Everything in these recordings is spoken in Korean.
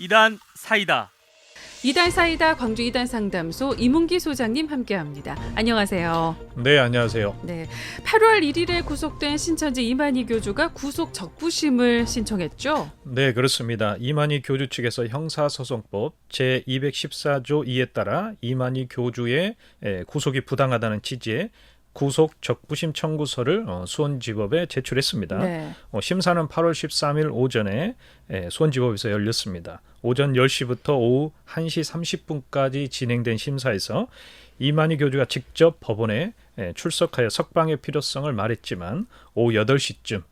이단 사이다. 이단 사이다 광주 이단 상담소 이문기 소장님 함께합니다. 안녕하세요. 네, 안녕하세요. 네, 8월 1일에 구속된 신천지 이만희 교주가 구속 적부심을 신청했죠. 네, 그렇습니다. 이만희 교주 측에서 형사소송법 제214조 2에 따라 이만희 교주의 구속이 부당하다는 취지의 구속 적부심 청구서를 수원지법에 제출했습니다. 네. 심사는 8월 13일 오전에 수원지법에서 열렸습니다. 오전 10시부터 오후 1시 30분까지 진행된 심사에서 이만희 교주가 직접 법원에 출석하여 석방의 필요성을 말했지만 오후 8시쯤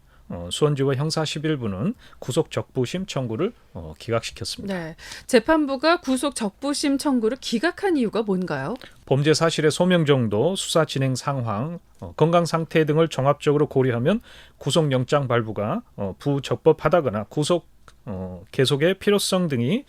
수원지법 형사 11부는 구속 적부심 청구를 기각시켰습니다. 네, 재판부가 구속 적부심 청구를 기각한 이유가 뭔가요? 범죄 사실의 소명 정도, 수사 진행 상황, 건강 상태 등을 종합적으로 고려하면 구속영장 발부가 부적법하다거나 구속 계속의 필요성 등이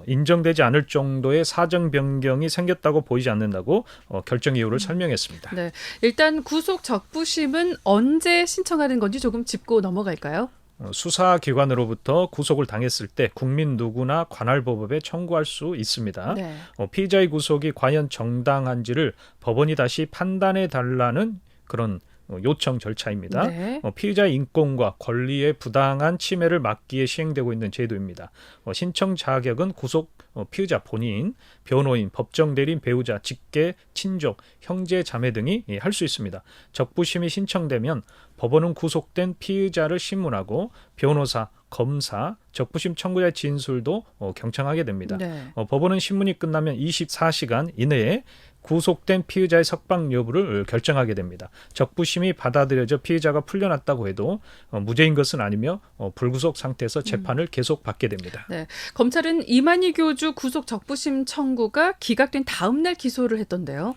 인정되지 않을 정도의 사정 변경이 생겼다고 보이지 않는다고 결정 이유를 설명했습니다. 네, 일단 구속 적부심은 언제 신청하는 건지 조금 짚고 넘어갈까요? 수사기관으로부터 구속을 당했을 때 국민 누구나 관할법원에 청구할 수 있습니다. 네. 피의자의 구속이 과연 정당한지를 법원이 다시 판단해 달라는 그런 요청 절차입니다. 네. 피의자의 인권과 권리의 부당한 침해를 막기에 시행되고 있는 제도입니다. 신청 자격은 구속 피의자 본인, 변호인, 법정 대리인, 배우자, 직계, 친족, 형제, 자매 등이 할 수 있습니다. 적부심이 신청되면 법원은 구속된 피의자를 신문하고 변호사, 검사, 적부심 청구자의 진술도 경청하게 됩니다. 네. 법원은 신문이 끝나면 24시간 이내에 구속된 피의자의 석방 여부를 결정하게 됩니다. 적부심이 받아들여져 피의자가 풀려났다고 해도 무죄인 것은 아니며 불구속 상태에서 재판을 계속 받게 됩니다. 네, 검찰은 이만희 교주 구속 적부심 청구가 기각된 다음 날 기소를 했던데요.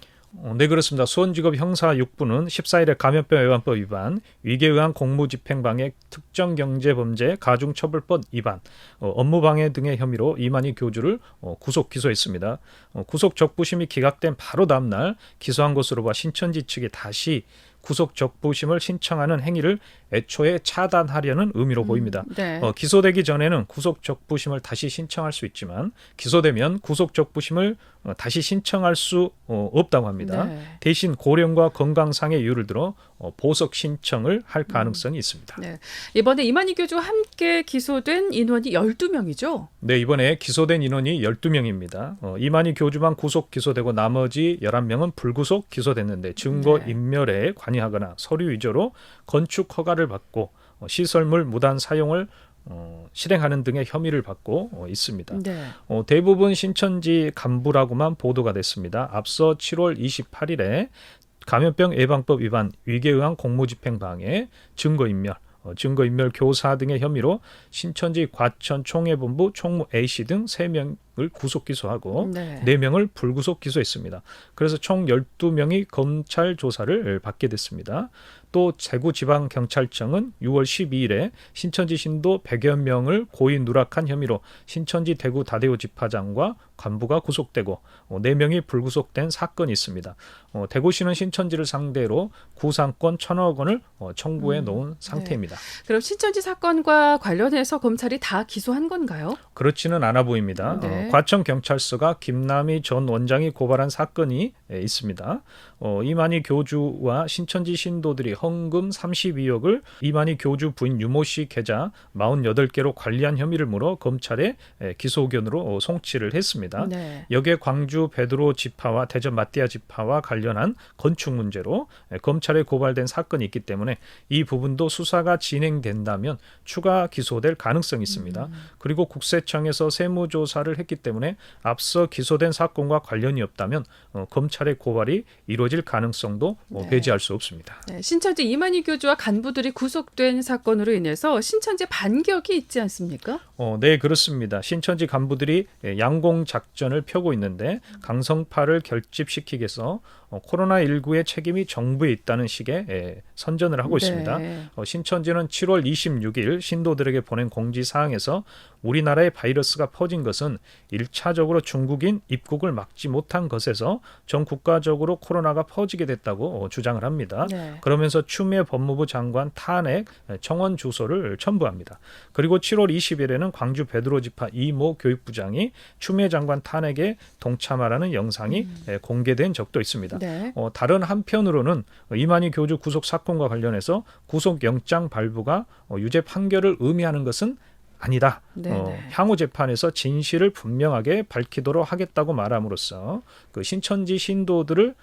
네, 그렇습니다. 수원지법 형사 6부는 14일에 감염병 예방법 위반, 위계에 의한 공무집행방해, 특정경제범죄, 가중처벌법 위반, 업무방해 등의 혐의로 이만희 교주를 구속 기소했습니다. 구속 적부심이 기각된 바로 다음 날 기소한 것으로 봐 신천지 측이 다시 구속 적부심을 신청하는 행위를 애초에 차단하려는 의미로 보입니다. 네. 기소되기 전에는 구속 적부심을 다시 신청할 수 있지만 기소되면 구속 적부심을 다시 신청할 수 없다고 합니다. 네. 대신 고령과 건강상의 이유를 들어 보석 신청을 할 가능성이 있습니다. 네, 이번에 이만희 교주와 함께 기소된 인원이 12명이죠. 네, 이번에 기소된 인원이 12명입니다. 이만희 교주만 구속 기소되고 나머지 11명은 불구속 기소됐는데 증거 네. 인멸에 관여하거나 서류 위조로 건축 허가를 받고 시설물 무단 사용을 실행하는 등의 혐의를 받고 있습니다. 네. 대부분 신천지 간부라고만 보도가 됐습니다. 앞서 7월 28일에 감염병 예방법 위반, 위계에 의한 공무집행방해, 증거인멸, 증거인멸 교사 등의 혐의로 신천지 과천 총회본부 총무 A씨 등 3명을 구속 기소하고 네. 4명을 불구속 기소했습니다. 그래서 총 12명이 검찰 조사를 받게 됐습니다. 또 대구지방경찰청은 6월 12일에 신천지 신도 100여 명을 고의 누락한 혐의로 신천지 대구 다대구 집화장과 간부가 구속되고 4명이 불구속된 사건이 있습니다. 대구시는 신천지를 상대로 구상권 1,000억 원을 청구해 놓은 상태입니다. 그럼 신천지 사건과 관련해서 검찰이 다 기소한 건가요? 그렇지는 않아 보입니다. 네. 과천경찰서가 김남희 전 원장이 고발한 사건이 있습니다. 이만희 교주와 신천지 신도들이 헌금 32억을 이만희 교주 부인 유모 씨 계좌 48개로 관리한 혐의를 물어 검찰에 기소 의견으로 송치를 했습니다. 네. 여기에 광주 베드로 지파와 대전 마띠아 지파와 관련한 건축 문제로 검찰에 고발된 사건이 있기 때문에 이 부분도 수사가 진행된다면 추가 기소될 가능성이 있습니다. 그리고 국세청에서 세무조사를 했기 때문에 앞서 기소된 사건과 관련이 없다면 검찰의 고발이 이루어질 가능성도 네. 배제할 수 없습니다. 네, 신천지 이만희 교주와 간부들이 구속된 사건으로 인해서 신천지 반격이 있지 않습니까? 네, 그렇습니다. 신천지 간부들이 양공 작전을 펴고 있는데 강성파를 결집시키기 위해서 코로나19의 책임이 정부에 있다는 식의 선전을 하고 있습니다. 네. 신천지는 7월 26일 신도들에게 보낸 공지사항에서 우리나라에 바이러스가 퍼진 것은 1차적으로 중국인 입국을 막지 못한 것에서 전 국가적으로 코로나가 퍼지게 됐다고 주장을 합니다. 네. 그러면서 추미애 법무부 장관 탄핵 청원 주소를 첨부합니다. 그리고 7월 20일에는 광주 베드로 지파 이모 교육부장이 추미애 장관 탄핵에 동참하라는 영상이 공개된 적도 있습니다. 네. 다른 한편으로는 이만희 교주 구속 사건과 관련해서 구속영장 발부가 유죄 판결을 의미하는 것은 아니다. 향후 재판에서 진실을 분명하게 밝히도록 하겠다고 말함으로써 그 신천지 신도들을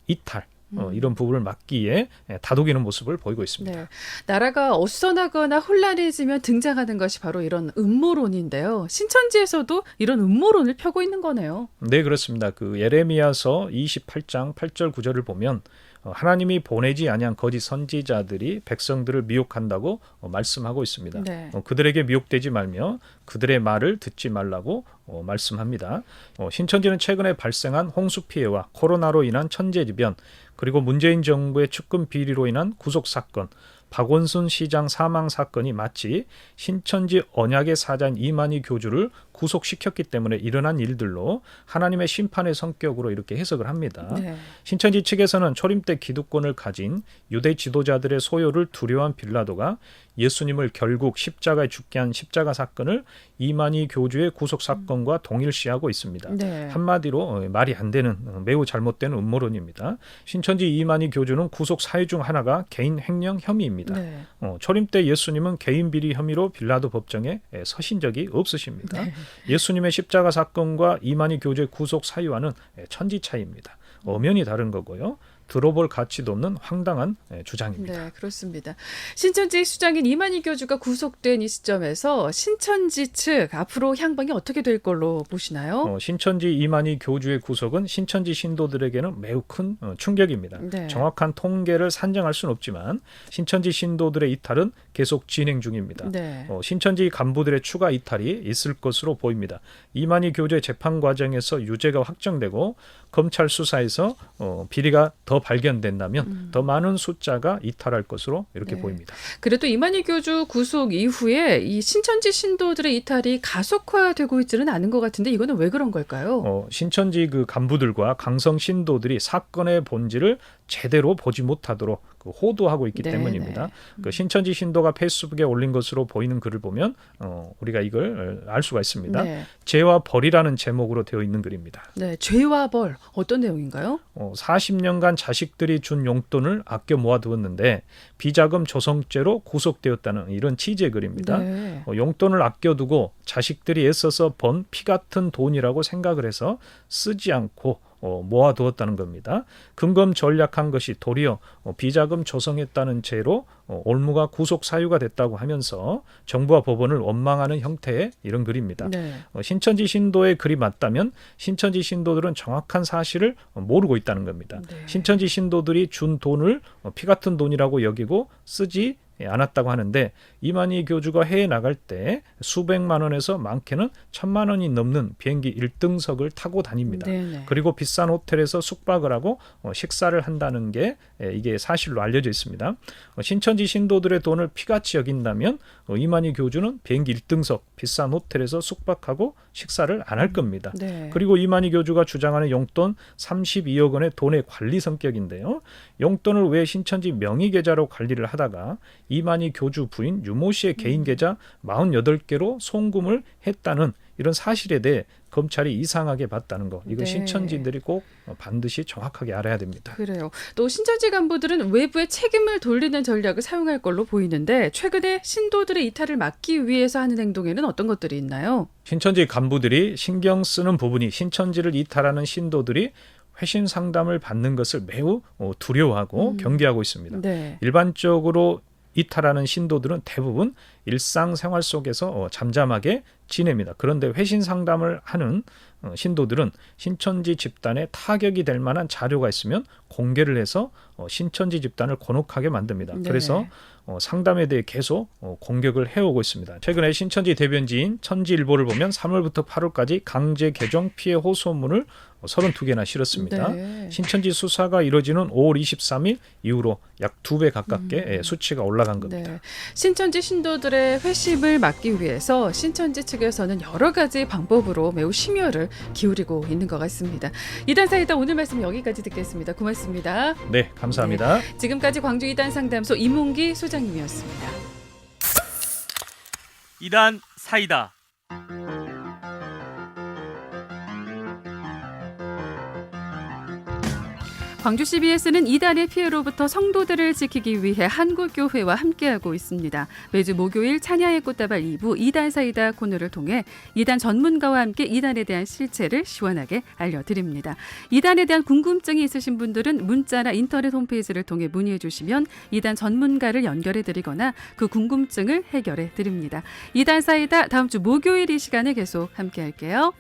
이탈 이런 부분을 막기에 다독이는 모습을 보이고 있습니다. 네. 나라가 어수선하거나 혼란해지면 등장하는 것이 바로 이런 음모론인데요. 신천지에서도 이런 음모론을 펴고 있는 거네요. 네, 그렇습니다. 그 예레미야서 28장 8절 9절을 보면 하나님이 보내지 아니한 거짓 선지자들이 백성들을 미혹한다고 말씀하고 있습니다. 네. 그들에게 미혹되지 말며 그들의 말을 듣지 말라고 말씀합니다. 신천지는 최근에 발생한 홍수 피해와 코로나로 인한 천재지변, 그리고 문재인 정부의 측근 비리로 인한 구속 사건, 박원순 시장 사망 사건이 마치 신천지 언약의 사자인 이만희 교주를 구속시켰기 때문에 일어난 일들로 하나님의 심판의 성격으로 이렇게 해석을 합니다. 네. 신천지 측에서는 초림 때 기득권을 가진 유대 지도자들의 소요를 두려워한 빌라도가 예수님을 결국 십자가에 죽게 한 십자가 사건을 이만희 교주의 구속 사건과 동일시하고 있습니다. 네. 한마디로 말이 안 되는 매우 잘못된 음모론입니다. 신천지 이만희 교주는 구속 사유 중 하나가 개인 횡령 혐의입니다. 네. 초림 때 예수님은 개인 비리 혐의로 빌라도 법정에 서신 적이 없으십니다. 네. 예수님의 십자가 사건과 이만희 교주의 구속 사유와는 천지 차이입니다. 엄연히 다른 거고요. 들어볼 가치도 없는 황당한 주장입니다. 네, 그렇습니다. 신천지 수장인 이만희 교주가 구속된 이 시점에서 신천지 측 앞으로 향방이 어떻게 될 걸로 보시나요? 신천지 이만희 교주의 구속은 신천지 신도들에게는 매우 큰 충격입니다. 네. 정확한 통계를 산정할 수는 없지만 신천지 신도들의 이탈은 계속 진행 중입니다. 네. 신천지 간부들의 추가 이탈이 있을 것으로 보입니다. 이만희 교주의 재판 과정에서 유죄가 확정되고 검찰 수사에서 비리가 더 발견된다면 더 많은 숫자가 이탈할 것으로 이렇게 네. 보입니다. 그래도 이만희 교주 구속 이후에 이 신천지 신도들의 이탈이 가속화되고 있지는 않은 것 같은데 이거는 왜 그런 걸까요? 신천지 그 간부들과 강성 신도들이 사건의 본질을 제대로 보지 못하도록 호도하고 있기 때문입니다. 그 신천지 신도가 페이스북에 올린 것으로 보이는 글을 보면 우리가 이걸 알 수가 있습니다. 네. 죄와 벌이라는 제목으로 되어 있는 글입니다. 네, 죄와 벌 어떤 내용인가요? 40년간 자식들이 준 용돈을 아껴 모아두었는데 비자금 조성죄로 구속되었다는 이런 취지의 글입니다. 네. 용돈을 아껴두고 자식들이 애써서 번 피 같은 돈이라고 생각을 해서 쓰지 않고 모아두었다는 겁니다. 금검 전략한 것이 도리어 비자금 조성했다는 죄로 올무가 구속 사유가 됐다고 하면서 정부와 법원을 원망하는 형태의 이런 글입니다. 네. 신천지 신도의 글이 맞다면 신천지 신도들은 정확한 사실을 모르고 있다는 겁니다. 네. 신천지 신도들이 준 돈을 피 같은 돈이라고 여기고 쓰지 않았다고 하는데 이만희 교주가 해외 나갈 때 수백만 원에서 많게는 1,000만 원이 넘는 비행기 1등석을 타고 다닙니다. 네네. 그리고 비싼 호텔에서 숙박을 하고 식사를 한다는 게 이게 사실로 알려져 있습니다. 신천지 신도들의 돈을 피같이 여긴다면 이만희 교주는 비행기 1등석 비싼 호텔에서 숙박하고 식사를 안 할 겁니다. 네. 그리고 이만희 교주가 주장하는 용돈 32억 원의 돈의 관리 성격인데요. 용돈을 왜 신천지 명의 계좌로 관리를 하다가 이만희 교주 부인 유모 씨의 개인 계좌 48개로 송금을 했다는 이런 사실에 대해 검찰이 이상하게 봤다는 거. 이거 네. 신천지들이 꼭 반드시 정확하게 알아야 됩니다. 그래요. 또 신천지 간부들은 외부에 책임을 돌리는 전략을 사용할 걸로 보이는데 최근에 신도들의 이탈을 막기 위해서 하는 행동에는 어떤 것들이 있나요? 신천지 간부들이 신경 쓰는 부분이 신천지를 이탈하는 신도들이 회신 상담을 받는 것을 매우 두려워하고 경계하고 있습니다. 네. 일반적으로 이탈하는 신도들은 대부분 일상생활 속에서 잠잠하게 지냅니다. 그런데 회신 상담을 하는 신도들은 신천지 집단에 타격이 될 만한 자료가 있으면 공개를 해서 신천지 집단을 곤혹하게 만듭니다. 네. 그래서 상담에 대해 계속 공격을 해오고 있습니다. 최근에 신천지 대변지인 천지일보를 보면 3월부터 8월까지 강제 개정 피해 호소문을 32개나 실었습니다. 네. 신천지 수사가 이루어지는 5월 23일 이후로 약 2배 가깝게 수치가 올라간 겁니다. 네. 신천지 신도들의 회심을 막기 위해서 신천지 측에서는 여러 가지 방법으로 매우 심혈을 기울이고 있는 것 같습니다. 이단 사이다 오늘 말씀 여기까지 듣겠습니다. 고맙습니다. 네, 감사합니다. 지금까지 광주 이단 상담소 이문기 소장님이었습니다. 이단 사이다. 광주 CBS는 이단의 피해로부터 성도들을 지키기 위해 한국교회와 함께하고 있습니다. 매주 목요일 찬야의 꽃다발 2부 이단 사이다 코너를 통해 이단 전문가와 함께 이단에 대한 실체를 시원하게 알려드립니다. 이단에 대한 궁금증이 있으신 분들은 문자나 인터넷 홈페이지를 통해 문의해 주시면 이단 전문가를 연결해 드리거나 그 궁금증을 해결해 드립니다. 이단 사이다 다음 주 목요일 이 시간에 계속 함께할게요.